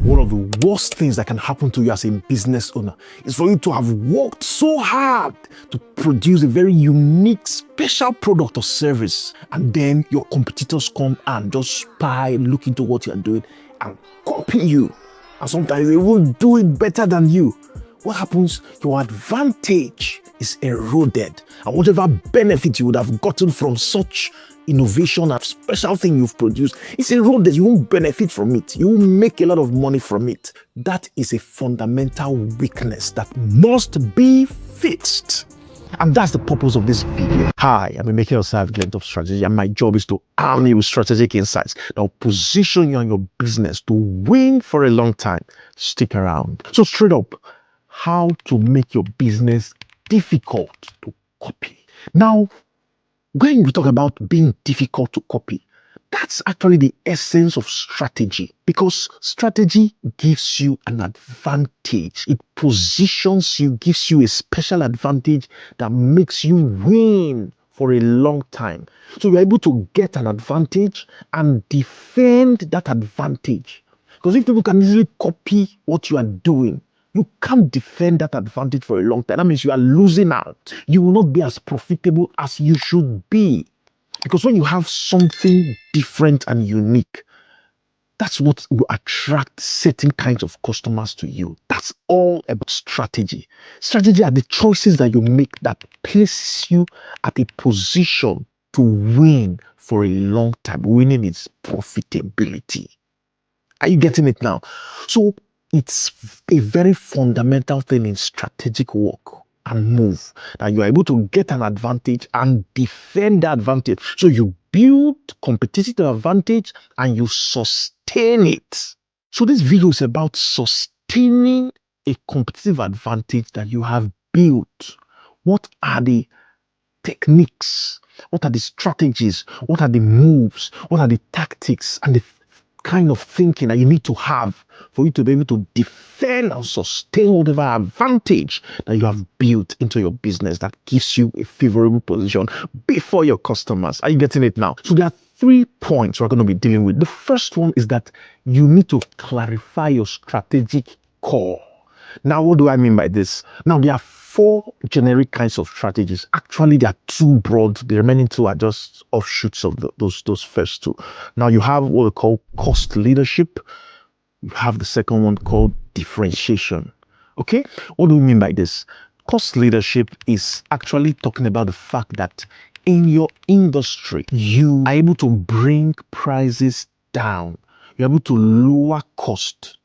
One of the worst things that can happen to you as a business owner is for you to have worked so hard to produce a very unique, special product or service, and then your competitors come and just spy, look into what you're doing, and copy you. And sometimes they will do it better than you. What happens? Your advantage is eroded, and whatever benefit you would have gotten from such innovation and special thing you've produced, it's eroded. You won't benefit from it. You won't make a lot of money from it. That is a fundamental weakness that must be fixed. And that's the purpose of this video. Hi, I'm a maker of Glentop strategy, and my job is to arm you with strategic insights that will position you and your business to win for a long time. Stick around. So straight up, how to make your business difficult to copy. Now, when we talk about being difficult to copy, that's actually the essence of strategy, because strategy gives you an advantage. It positions you, gives you a special advantage that makes you win for a long time. So you're able to get an advantage and defend that advantage. Because if people can easily copy what you are doing, you can't defend that advantage for a long time. That means you are losing out. You will not be as profitable as you should be. Because when you have something different and unique, that's what will attract certain kinds of customers to you. That's all about strategy. Strategy are the choices that you make that place you at a position to win for a long time. Winning is profitability. Are you getting it now? So it's a very fundamental thing in strategic work and move that you are able to get an advantage and defend the advantage. So you build competitive advantage and you sustain it. So this video is about sustaining a competitive advantage that you have built. What are the techniques? What are the strategies? What are the moves? What are the tactics and the kind of thinking that you need to have for you to be able to defend and sustain whatever advantage that you have built into your business that gives you a favorable position before your customers? Are you getting it now? So there are 3 points we're going to be dealing with. The first one is that you need to clarify your strategic core. Now, what do I mean by this? Now, there are 4 generic kinds of strategies. Actually, there are 2 broad. The remaining 2 are just offshoots of those first 2. Now, you have what we call cost leadership. You have the second one called differentiation. Okay? What do we mean by this? Cost leadership is actually talking about the fact that in your industry, you are able to bring prices down. You're able to lower cost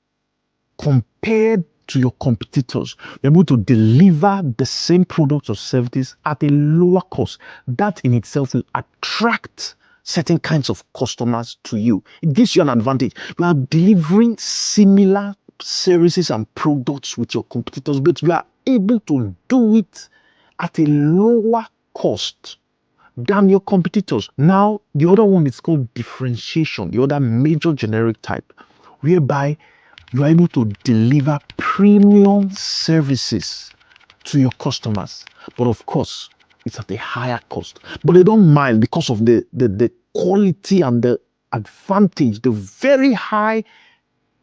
compared to your competitors. You're able to deliver the same products or services at a lower cost. That in itself will attract certain kinds of customers to you. It gives you an advantage. You are delivering similar services and products with your competitors, but you are able to do it at a lower cost than your competitors. Now, the other one is called differentiation, the other major generic type, whereby you are able to deliver premium services to your customers. But of course, it's at a higher cost. But they don't mind because of the quality and the advantage, the very high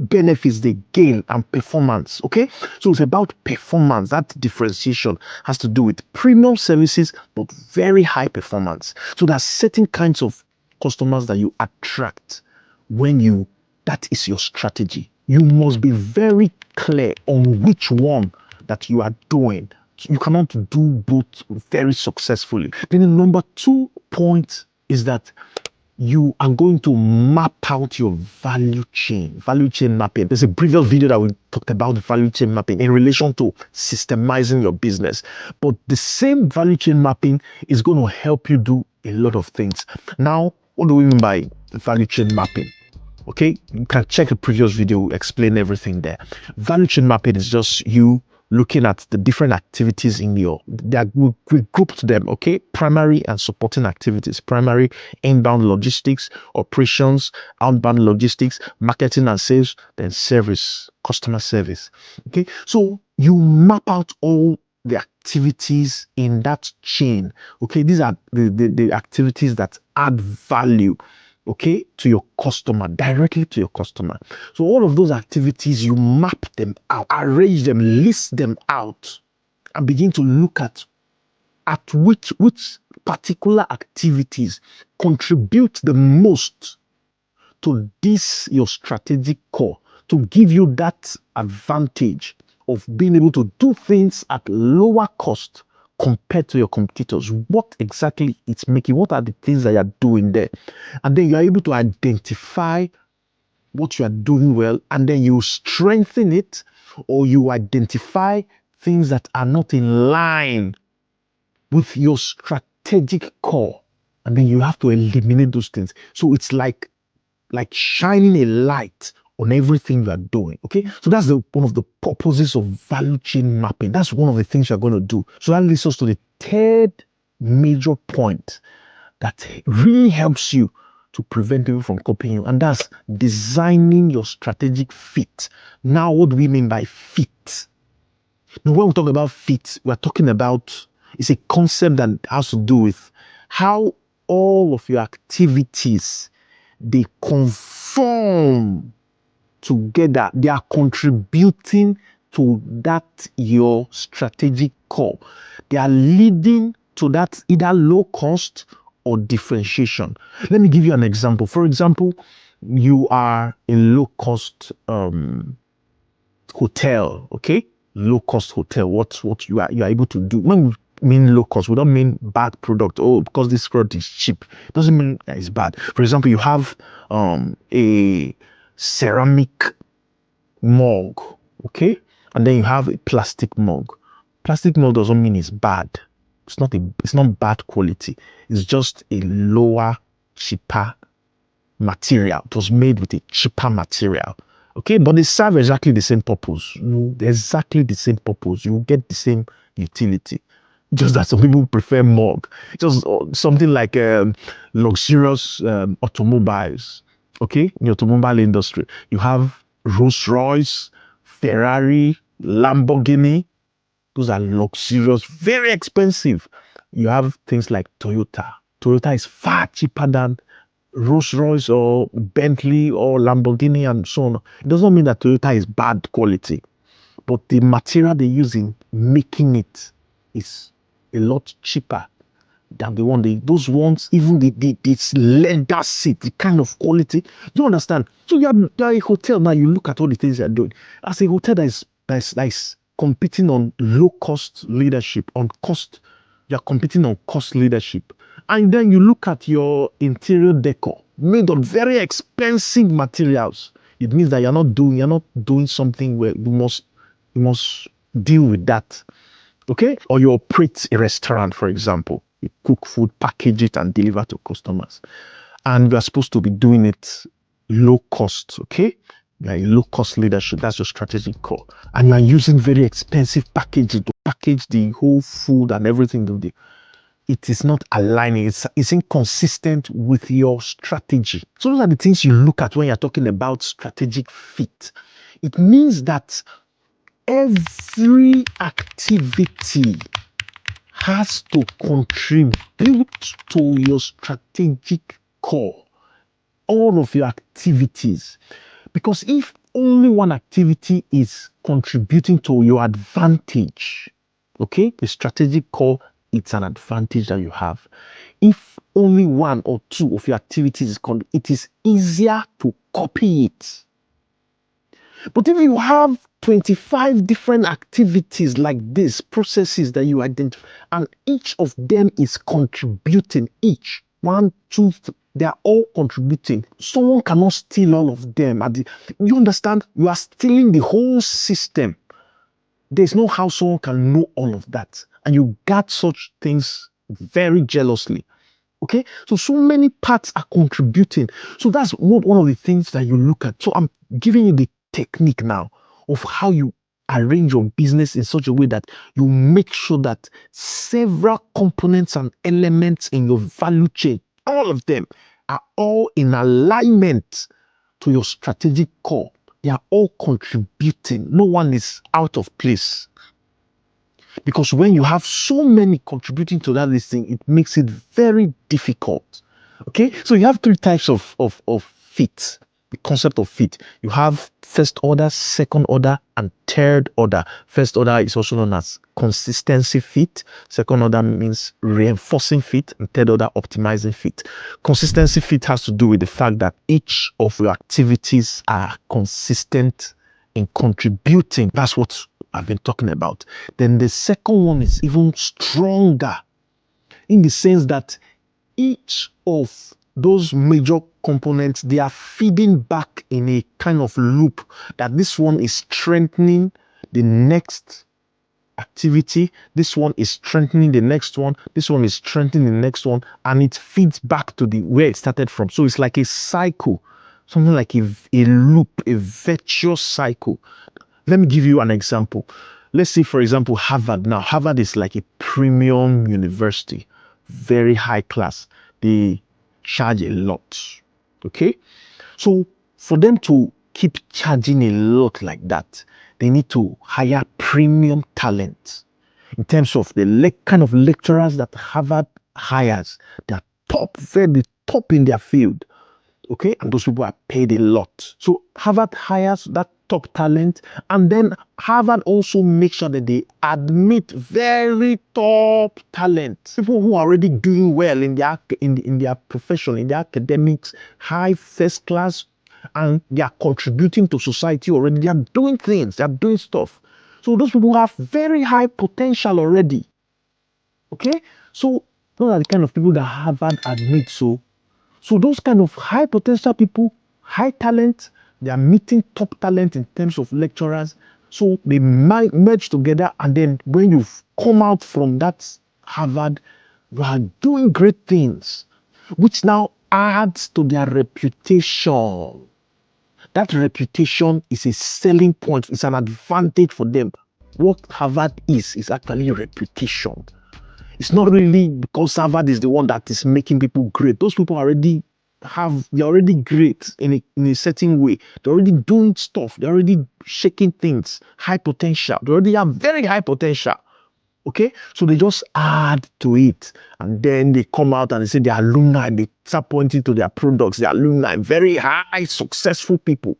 benefits they gain and performance. Okay? So it's about performance. That differentiation has to do with premium services, but very high performance. So there are certain kinds of customers that you attract when that is your strategy. You must be very clear on which one that you are doing. You cannot do both very successfully. Then the number 2 point is that you are going to map out your value chain mapping. There's a previous video that we talked about the value chain mapping in relation to systemizing your business. But the same value chain mapping is going to help you do a lot of things. Now, what do we mean by value chain mapping? Okay, you can check the previous video, explain everything there. Value chain mapping is just you looking at the different activities in we grouped them, okay? Primary and supporting activities. Primary, inbound logistics, operations, outbound logistics, marketing and sales, then service, customer service. Okay, so you map out all the activities in that chain. Okay, these are the activities that add value okay, to your customer, directly to your customer. So all of those activities, you map them out, arrange them, list them out, and begin to look at which particular activities contribute the most to this your strategic core, to give you that advantage of being able to do things at lower cost compared to your competitors. What exactly it's making? What are the things that you're doing there? And then you're able to identify what you are doing well, and then you strengthen it, or you identify things that are not in line with your strategic core, and then you have to eliminate those things. So it's like shining a light on everything you are doing. Okay, so that's one of the purposes of value chain mapping. That's one of the things you're going to do. So that leads us to the third major point that really helps you to prevent people from copying you, and that's designing your strategic fit. Now, what do we mean by fit? Now, when we talk about fit, we're talking about, it's a concept that has to do with how all of your activities, they conform together. They are contributing to that your strategic core. They are leading to that either low cost or differentiation. Let me give you an example. For example, you are a low cost hotel, okay? Low cost hotel. What you are able to do. When we mean low cost, we don't mean bad product. Oh, because this product is cheap, it doesn't mean that it's bad. For example, you have a ceramic mug, okay, and then you have a plastic mug. Plastic mug doesn't mean it's bad. It's not bad quality. It's just a lower, cheaper material. It was made with a cheaper material. Okay, but they serve exactly the same purpose. Exactly the same purpose. You get the same utility. Just that some people prefer mug. Just something like luxurious automobiles. Okay, in the automobile industry, you have Rolls Royce, Ferrari, Lamborghini. Those are luxurious, very expensive. You have things like Toyota. Toyota is far cheaper than Rolls Royce or Bentley or Lamborghini and so on. It doesn't mean that Toyota is bad quality, but the material they use in making it is a lot cheaper than the one those ones, even this leather seat, the kind of quality. You understand? So you're a hotel now, you look at all the things you're doing. As a hotel that is competing on low cost leadership, you're competing on cost leadership. And then you look at your interior decor made of very expensive materials. It means that you're not doing something where you must deal with that. Okay? Or you operate a restaurant, for example. You cook food, package it, and deliver to customers. And you are supposed to be doing it low cost, okay? Like low cost leadership, that's your strategic core. And you are using very expensive packaging to package the whole food and everything. It is not aligning, it's inconsistent with your strategy. So those are the things you look at when you're talking about strategic fit. It means that every activity has to contribute to your strategic core, all of your activities. Because if only one activity is contributing to your advantage, okay, the strategic core, it's an advantage that you have. If only one or two of your activities it is easier to copy it. But if you have 25 different activities like this, processes that you identify, and each of them is contributing, each, one, two, they are all contributing. Someone cannot steal all of them. You understand? You are stealing the whole system. There's no how someone can know all of that. And you guard such things very jealously. Okay, so many parts are contributing. So that's one of the things that you look at. So I'm giving you the technique now of how you arrange your business in such a way that you make sure that several components and elements in your value chain, all of them, are all in alignment to your strategic core. They are all contributing. No one is out of place. Because when you have so many contributing to that listing, it makes it very difficult Okay, so you have three types of fit. The concept of fit. You have first order, second order, and third order. First order is also known as consistency fit. Second order means reinforcing fit, and third order optimizing fit. Consistency fit has to do with the fact that each of your activities are consistent in contributing. That's what I've been talking about. Then the second one is even stronger in the sense that each of those major components, they are feeding back in a kind of loop, that this one is strengthening the next activity, this one is strengthening the next one, this one is strengthening the next one, and it feeds back to the where it started from. So it's like a cycle, something like a loop, a virtuous cycle. Let me give you an example. Let's say, for example, Harvard. Now, Harvard is like a premium university, very high class. They charge a lot. Okay? So, for them to keep charging a lot like that, they need to hire premium talent. In terms of the kind of lecturers that Harvard hires, they are top, very top in their field. Okay, and those people are paid a lot. So Harvard hires that top talent, and then Harvard also makes sure that they admit very top talent, people who are already doing well in their profession, in their academics, high first class, and they are contributing to society already. They are doing things, they are doing stuff. So those people have very high potential already. Okay, so those are the kind of people that Harvard admits. So those kind of high potential people, high talent, they are meeting top talent in terms of lecturers. So they merge together, and then when you come out from that Harvard, you are doing great things, which now adds to their reputation. That reputation is a selling point, it's an advantage for them. What Harvard is actually reputation. It's not really because Harvard is the one that is making people great. Those people they're already great in a certain way. They're already doing stuff. They're already shaking things. High potential. They already have very high potential. Okay? So they just add to it. And then they come out and they say their alumni, they start pointing to their products, their alumni, very high, successful people,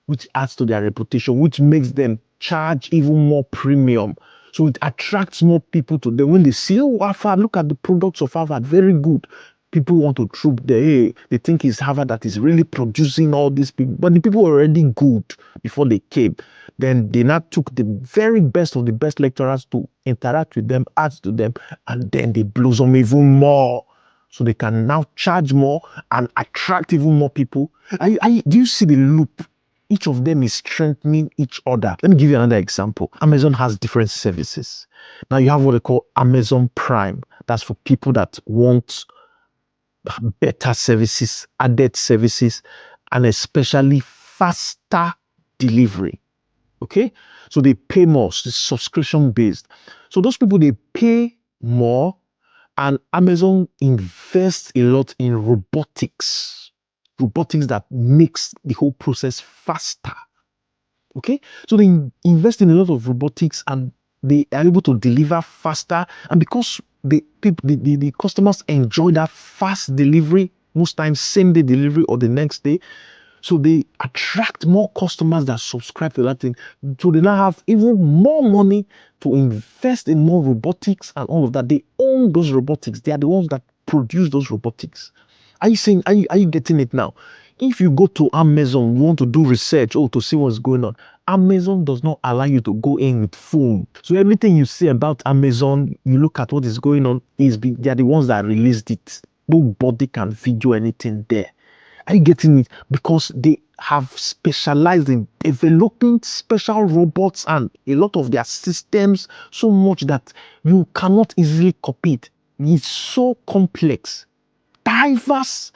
which adds to their reputation, which makes them charge even more premium. So it attracts more people to them. When they see, oh, Harvard, look at the products of Harvard, very good. People want to troop there. Hey, they think it's Harvard that is really producing all these people. But the people were already good before they came. Then they now took the very best of the best lecturers to interact with them, add to them, and then they blossom even more. So they can now charge more and attract even more people. Do you see the loop? Each of them is strengthening each other. Let me give you another example. Amazon has different services. Now you have what they call Amazon Prime. That's for people that want better services, added services, and especially faster delivery. Okay? So they pay more. So it's subscription based. So those people, they pay more, and Amazon invests a lot in robotics. Robotics that makes the whole process faster. Okay, so they invest in a lot of robotics, and they are able to deliver faster. And because the customers enjoy that fast delivery, most times same day delivery or the next day, so they attract more customers that subscribe to that thing. So they now have even more money to invest in more robotics and all of that. They own those robotics. They are the ones that produce those robotics. Are you saying, are you getting it now? If you go to Amazon, you want to do research or to see what's going on, Amazon does not allow you to go in with phone. So everything you see about Amazon, you look at what is going on, they are the ones that released it. Nobody can video anything there. Are you getting it? Because they have specialized in developing special robots and a lot of their systems so much that you cannot easily copy it. It's so complex. Diverse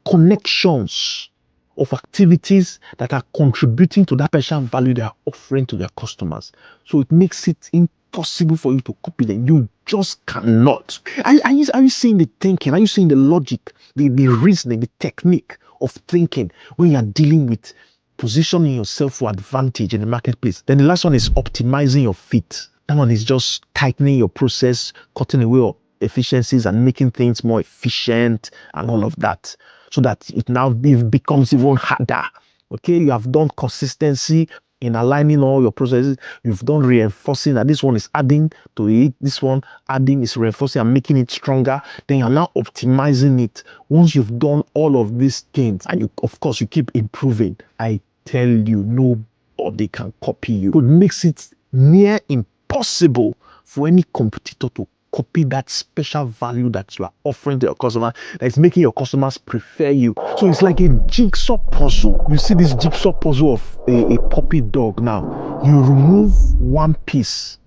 connections of activities that are contributing to that special value they are offering to their customers. So it makes it impossible for you to copy them. You just cannot. Are you seeing the thinking? Are you seeing the logic, the reasoning, the technique of thinking when you are dealing with positioning yourself for advantage in the marketplace? Then the last one is optimizing your fit. That one is just tightening your process, cutting away efficiencies and making things more efficient and all of that, so that it becomes even harder. Okay, you have done consistency in aligning all your processes. You've done reinforcing that this one is adding to it, this one adding is reinforcing and making it stronger. Then you're now optimizing it. Once you've done all of these things, and of course you keep improving, I tell you, nobody can copy you. It makes it near impossible for any competitor to copy that special value that you are offering to your customer, that is making your customers prefer you. So it's like a jigsaw puzzle. You see this jigsaw puzzle of a puppy dog now. You remove one piece,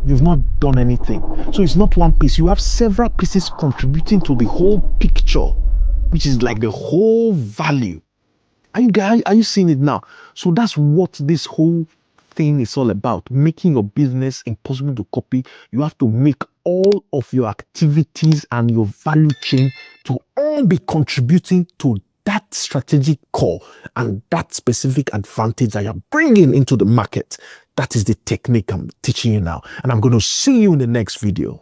you've not done anything. So it's not one piece. You have several pieces contributing to the whole picture, which is like the whole value. Are you seeing it now? So that's what this whole thing is all about. Making your business impossible to copy. You have to make all of your activities and your value chain to all be contributing to that strategic core and that specific advantage that you're bringing into the market. That is the technique I'm teaching you now. And I'm going to see you in the next video.